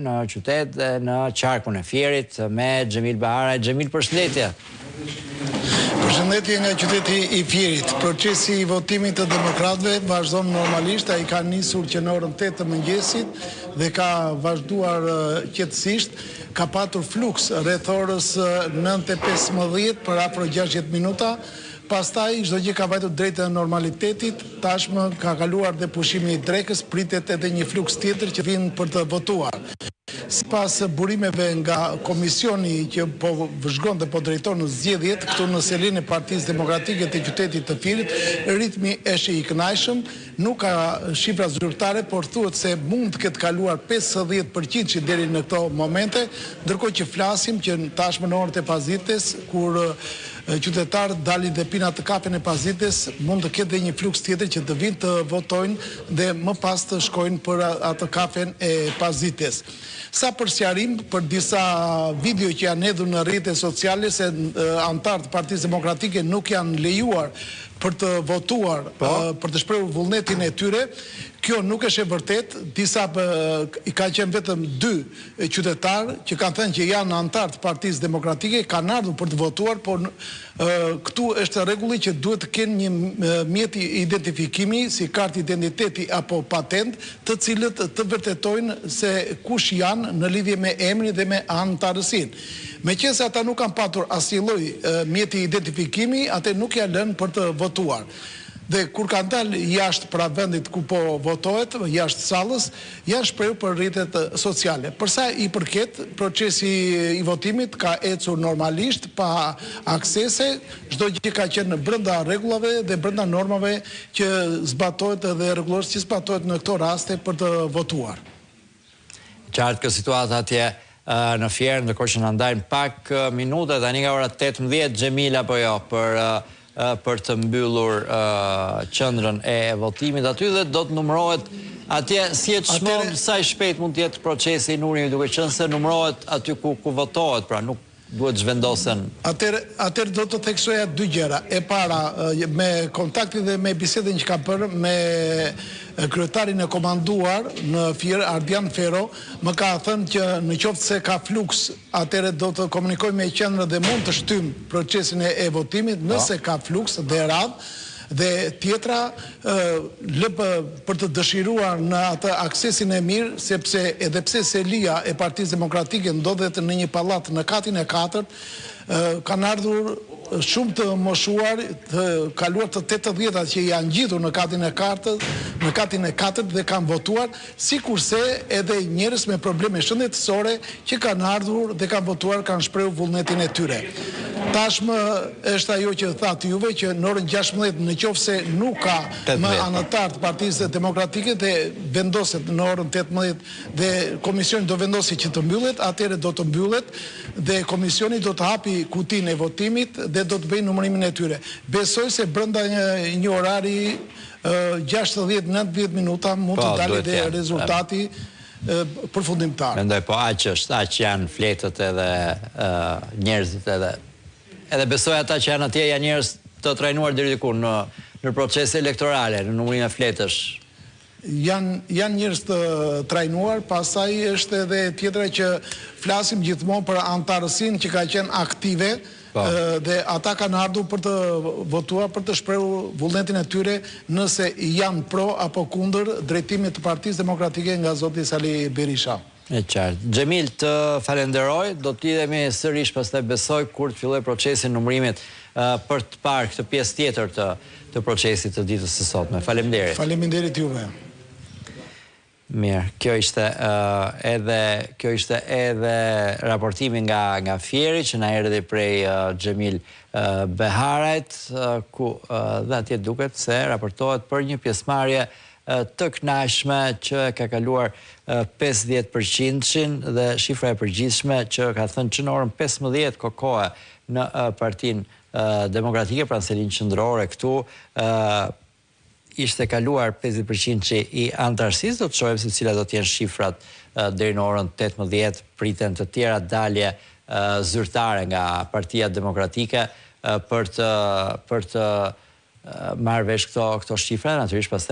në qytet dhe në qarkun e Fierit me Xhemil Beharaj. Xhemil, përshëndetje. Përshëndetje nga qyteti i Fierit. Procesi i votimit të demokratëve vazhdon normalisht, ai ka nisur që në orën 8 të mëngjesit dhe ka vazhduar qetësisht. Ka patur fluks rreth orës 9:15 për afro 60 minuta. Pastaj çdo gjë ka vajtur drejt normalitetit. Tashmë ka kaluar dhe pushimi i drekës, pritet edhe një fluks tjetër që vjen për të votuar. Sipas burimeve nga komisioni që po vëzhgon dhe po drejton në zgjedhjet këtu në selin e Partisë Demokratike të qytetit të Fierit, ritmi është i kënaqshëm, nuk ka shifra zyrtare, por thuhet se mund të ketë kaluar 50% deri në këto momente, ndërkohë që flasim që tashmë në orët e pasdites kur qytetarët dalin dhe pina të kafen e pasdites, mund të ketë dhe një fluks tjetër që të vinë të votojnë dhe më pas të shkojnë për atë kafen e pasdites. Sa për sqarim për disa video që janë hedhur në rrjetet sociale se anëtarët e Partisë Demokratike nuk janë lejuar për të votuar, për të shprehur vullnetin e tyre, kjo nuk është e vërtet. Disa ka qenë vetëm 2 qytetarë që kanë thënë që janë anëtarë të Partisë Demokratike, kanë ardhur për të votuar, por këtu është rregulli që duhet të kenë një mjet identifikimi si kartë identiteti apo patent, të cilët të vërtetojnë se kush janë në lidhje me emrin dhe me anëtarësinë. Meqense ata nuk kanë patur asnjë lloj mjeti identifikimi, atë nuk ja lënë për të votuar. Dhe kur kanë dalë jashtë pra vendit ku po votohet, jashtë sallës, janë shprehur për rrjetet sociale. Përsa i përket, procesi i votimit ka ecur normalisht, pa aksese, çdo gjë ka qenë brenda rregullave dhe brenda normave që zbatohet dhe rregullorisht që zbatohet në këto raste për të votuar. Qartë kjo situata atje në Fier, ndërkohë që na ndajnë pak minuta tani nga ora 18, Xhemil apo jo, për të mbyllur qendrën e votimit aty dhe do të numërohet atje si e çmon sa i shpejt mund të jetë procesi i numërimit, duke qenë se numërohet aty ku votohet, pra nuk duhet zhvendosen. Atëherë do të theksoja 2 gjëra. E para, me kontaktin dhe me bisedën që ka bërë me kryetarin e komanduar në Fier, Ardian Fero, më ka thënë që në qoftë se ka fluks, atëherë do të komunikoj me qendrën dhe mund të shtym procesin e votimit, nëse ka fluks dhe radhë. Dhe tjetra, për të dëshiruar në atë aksesin e mirë, sepse edhe pse selia e Partisë Demokratike ndodhet në një pallat në katin e 4, kanë ardhur shumë të moshuar, të kaluar të 80-at që janë ngjitur në katin e 4 dhe kanë votuar, sikurse edhe njerëz me probleme shëndetësore që kanë ardhur dhe kanë votuar, kanë shprehur vullnetin e tyre. Tashmë është ajo që thatë juve që në orën 16 në qoftë se nuk ka më anëtar të Partisë Demokratike dhe vendoset në orën 18 dhe komisioni do vendosi që të mbyllet, atëherë do të mbyllet dhe komisioni do të hapi kutinë e votimit dhe do të bëjë numërimin e tyre. Besoj se brenda një orari 60-90 minuta mund të dalë dhe rezultati përfundimtar. Mendoj, po aq janë fletët edhe njerëzit edhe besoj ata që janë atje janë njerëz të trajnuar deri diku në procese elektorale, në numërimin e fletësh. Janë njerëz të trajnuar, pastaj është edhe tjetra që flasim gjithmonë për anëtarësinë që ka qenë aktive, dhe ata kanë ardhur për të votuar, për të shprehur vullnetin e tyre nëse janë pro apo kundër drejtimit të Partisë Demokratike nga zoti Sali Berisha. E qartë. Xhemil, të falenderoj, do të lidhemi sërish pastaj besoj kur të fillojë procesi i numërimit për të parë këtë pjesë tjetër të procesit të ditës së sotme. Faleminderit. Faleminderit juve. Mirë, kjo ishte edhe raportimi nga Fieri që na erdhi prej Xhemil Beharajt, ku dhe atje duket se raportohet për një pjesëmarrje të kënaqshme që ka kaluar 50% dhe shifra e përgjithshme që ka thënë që në orën 15 kokohe në Partinë Demokratike, pra në selinë qendrore këtu, ishte kaluar 50% i anëtarësisë. Do të shohim se cilat do të jenë shifrat deri në orën 18, priten të tjera dalje zyrtare nga Partia Demokratike për të marrë vesh këto shifra, natyrisht pastaj